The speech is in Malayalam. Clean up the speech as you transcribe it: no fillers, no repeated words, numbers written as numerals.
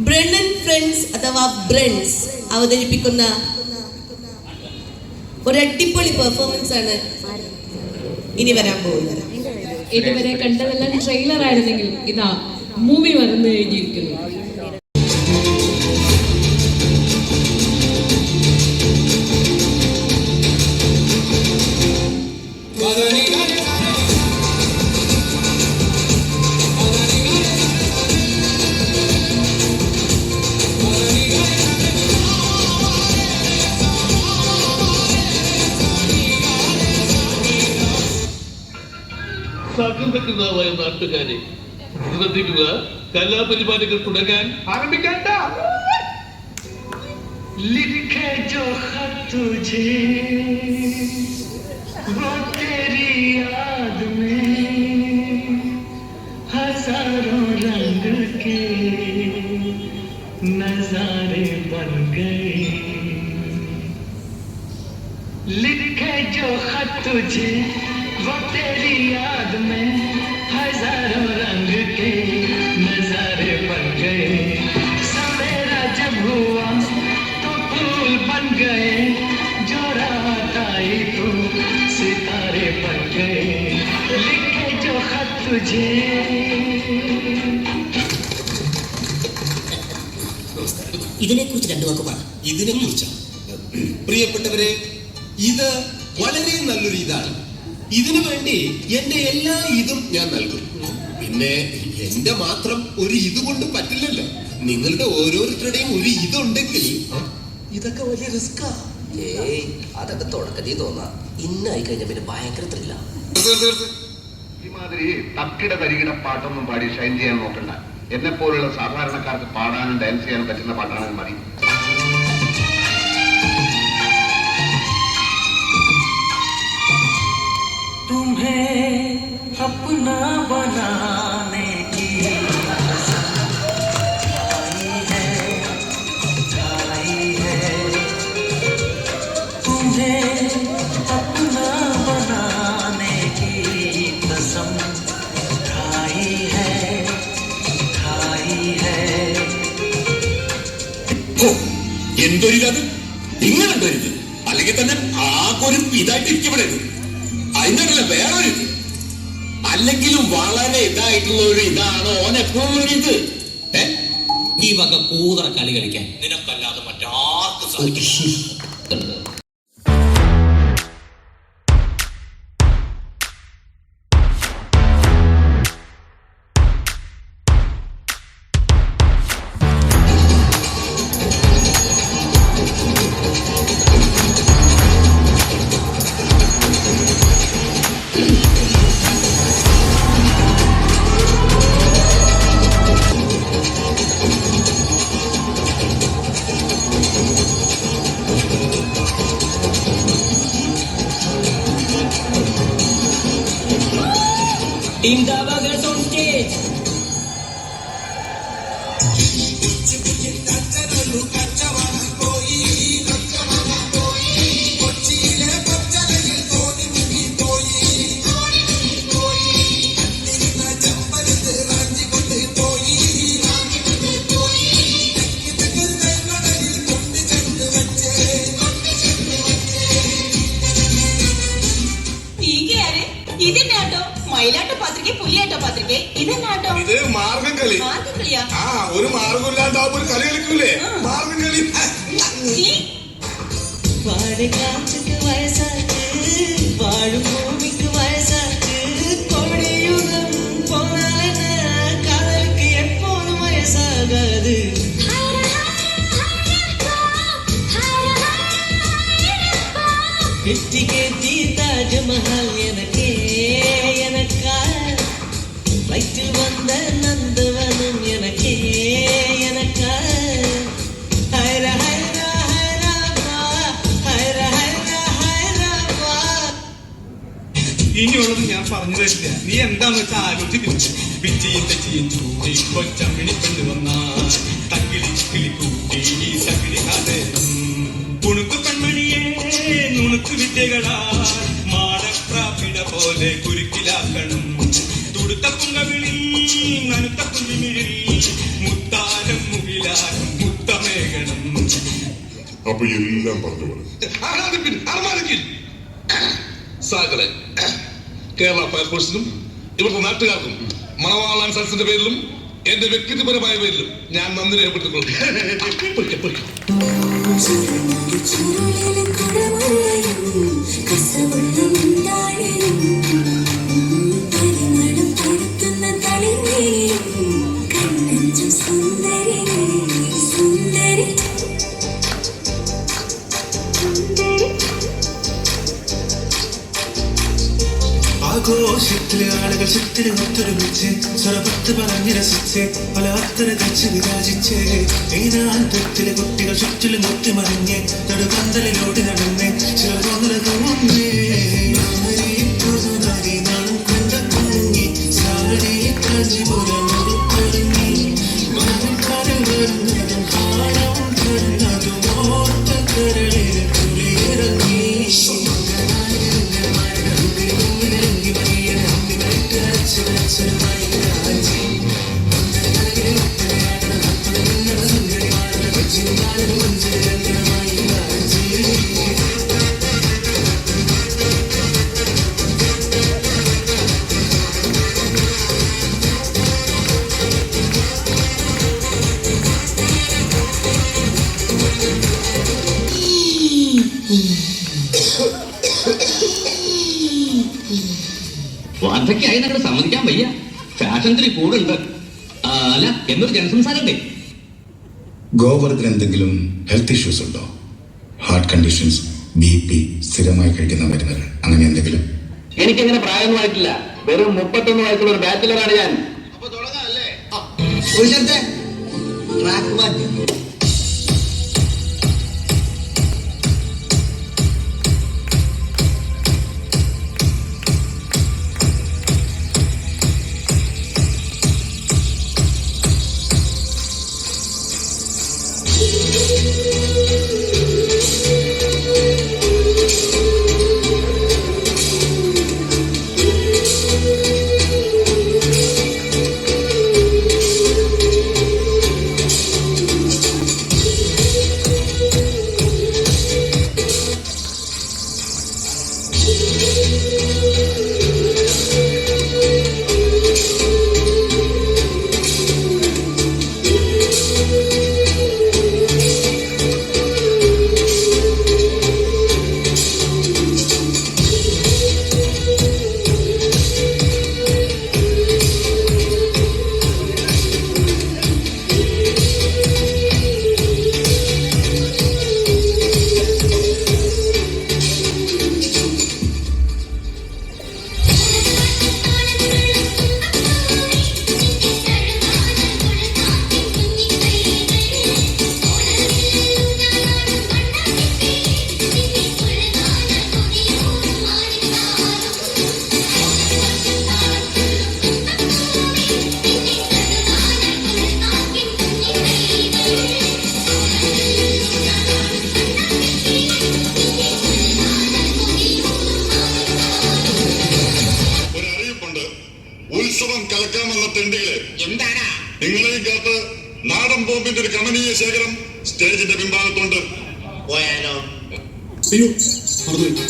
ബ്രണ്ണൻ ഫ്രണ്ട്സ് അഥവാ ബ്രണ്ട്സ് അവതരിപ്പിക്കുന്ന ഒരു അടിപൊളി പെർഫോമൻസ് ആണ് ഇനി വരാൻ പോകുന്നത്. ഇതുവരെ കണ്ടതെല്ലാം ട്രെയിലർ ആയിരുന്നെങ്കിൽ ഇതാ മൂവി വന്നു കഴിഞ്ഞിരിക്കുന്നു. സകലകൃതാവായ നാട്ടുകാരെ ശ്രദ്ധിക്കുക, കലാപരിപാടികൾ തുടങ്ങാൻ ആരംഭിക്കാൻ. लिखे जो खत तुझे वो तेरी याद में हजारों रंग के नजारे बन गए. लिखे जो खत तुझे वो तेरी याद में हजारों रंग के नजारे बन गए. सवेरा जब हुआ तो फूल बन गए, जो रात आई तो सितारे बन गए. लिखे जो खत तुझे. ഇതിനെക്കുറിച്ച് രണ്ടു വാക്ക് പറ. ഇതിനെക്കുറിച്ച് പ്രിയപ്പെട്ടവരെ, ഇത് വളരെ നല്ലൊരു ഇതാണ്. ഇതിനു വേണ്ടി എന്റെ എല്ലാ ഇതും ഞാൻ നൽകും. പിന്നെ എന്റെ മാത്രം ഒരു ഇത് കൊണ്ട് പറ്റില്ലല്ലോ. നിങ്ങളുടെ ഓരോരുത്തരുടെയും ഒരു ഇതുണ്ടെങ്കിൽ ഇതൊക്കെ വലിയ റിസ്കാ. അതൊക്കെ തുടക്കത്തിൽ തോന്നാം, ഇന്നായി കഴിഞ്ഞ പിന്നെ ഭയങ്കര ത്രില്ല. ഈ മാതിരി തക്കിട തരികിട പാട്ടൊന്നും പാടി ഷൈൻ ചെയ്യാൻ നോക്കണ്ട. എന്നെ പോലുള്ള സാധാരണക്കാർക്ക് പാടാനും ഡാൻസ് ചെയ്യാനും പറ്റുന്ന പാട്ടാണെങ്കിൽ മതി. तुम्हें अपना बनाने की आई है. तुम्हें अपना बनाने की कसम खाई है. എന്തൊരിത്, ഇങ്ങനെണ്ടൊരിത്, അല്ലെങ്കിൽ തന്നെ ആകൊരു ഇതായിട്ട് ഇരിക്കപ്പെടരുത്. അതിനല്ല വേറൊരു, അല്ലെങ്കിലും വളരെ ഇതായിട്ടുള്ള ഒരു ഇതാണ് ഓൻ എപ്പോഴും ഒരു ഇത്. ഈ വക കൂതറ കളി കളിക്കാൻ നിനക്കല്ലാതെ മറ്റാർക്കും സാധിക്കും. Team Davagas on stage. മയിലാട്ട പാത്രിക, പുലിയാട്ട പാത്രിക, ഇതെന്നാട്ടോ? ഇത് മാർഗം കളി. മാർഗം കളിയാ? ആ, ഒരു മാർഗം ഇല്ലാണ്ടാവുമ്പോ ഒരു കളി കളിക്കൂലേ, മാർഗം കളി. വാഴക്കാറ്റുക്ക് വയസ്സാക്ക്, വാഴും ഭൂമിക്ക് വയസ്സാക്ക്, കൊടിയുഗം പോനാലെന്ന കാതലുക്ക് എപ്പോഴും വയസ്സാകാത്. കെട്ടി കെട്ടി താജ്മഹൽ എനക്കേ எனக்கா, வயிற்றில் வந்த நந்தவனம் எனக்கே எனக்கா. ஹைர ஹைர ஹைரப்பா, ஹைர ஹைர ஹைரப்பா. ഇനിയുള്ളത് ഞാൻ പറഞ്ഞു തരില്ല, നീ എന്താന്ന് വെച്ചാൽ ആലോചിക്കുന്നു. പിച്ചിയും തെച്ചിയും ചൂടി കൊച്ചമ്മിണി പെണ്ണു വന്നാ തക്കിളി കിളി കൂട്ടി സകിളി കാതെ കുണുക്കു പെൺമണിയെ നുണുക്കു വിദ്യകളാ മാടപ്രാപിട പോലെ കുരുക്കിലാക്കണം. തുടുത്ത പുങ്കവിളി നനുത്ത കുഞ്ഞിമിഴി മുത്താരം മുകില അപ്പൊ എല്ലാം പറഞ്ഞു പോലെ. സാഗറെ കേരള ഫയർഫോഴ്സിനും ഇവിടുത്തെ നാട്ടുകാർക്കും മണവാളാൻ സദസ്സിന്റെ പേരിലും എന്റെ വ്യക്തിപരമായ പേരിലും ഞാൻ നന്ദി രേഖപ്പെടുത്തിക്കൊള്ളു. ആഘോഷത്തിലെ ആളുകൾ ചുറ്റിന് ഒത്തൊരുമിച്ച് സ്വരപത്ത് പറഞ്ഞ് രസിച്ച് പല അത്തര കച്ച് വിരാജിച്ച് ഏനാന്തത്തിലെ കുട്ടികൾ ചുറ്റിലും ഒത്തുമറിഞ്ഞ് നടുപന്തലിലോട്ട് നടന്ന് ചിലർ തോന്നേ നാളും കണ്ട കുഞ്ഞി സാരി കാഞ്ചിപുരം തുടങ്ങി കടൽ വരുന്നതും ഹാരം കരുന്നതും ഓർത്ത കരളിൽ തുളിയിറങ്ങി വാർദ്ധക്യായി ഞങ്ങൾ സമ്മതിക്കാൻ വയ്യ. ഫാഷൻ ഇത്തിരി കൂടുണ്ട്. അല്ല എന്നൊരു ജനസംസാരണ്ടേ. ഗോവർദ്ധന് എന്തെങ്കിലും ഹെൽത്ത് ഇഷ്യൂസ് ഉണ്ടോ? ഹാർട്ട് കണ്ടീഷൻസ്, BP, സ്ഥിരമായി കഴിക്കുന്ന മരുന്നുകൾ, അങ്ങനെ എന്തെങ്കിലും? എനിക്കങ്ങനെ പ്രായമൊന്നും ആയിട്ടില്ല. വെറും 31 വയസ്സുള്ള ഒരു ബാച്ചിലറാണ് ഞാൻ. അപ്പൊ തുടങ്ങാം അല്ലേ? ഉത്സവം കലക്കാമെന്ന തെണ്ടികളെ, എന്താണ് നിങ്ങളെയും കാത്ത് നാടൻ ബോംബിന്റെ ഒരു കമനീയ ശേഖരം സ്റ്റേജിന്റെ പിൻഭാഗത്തുണ്ട്. പോയാലോ? അയ്യോ മറന്നു.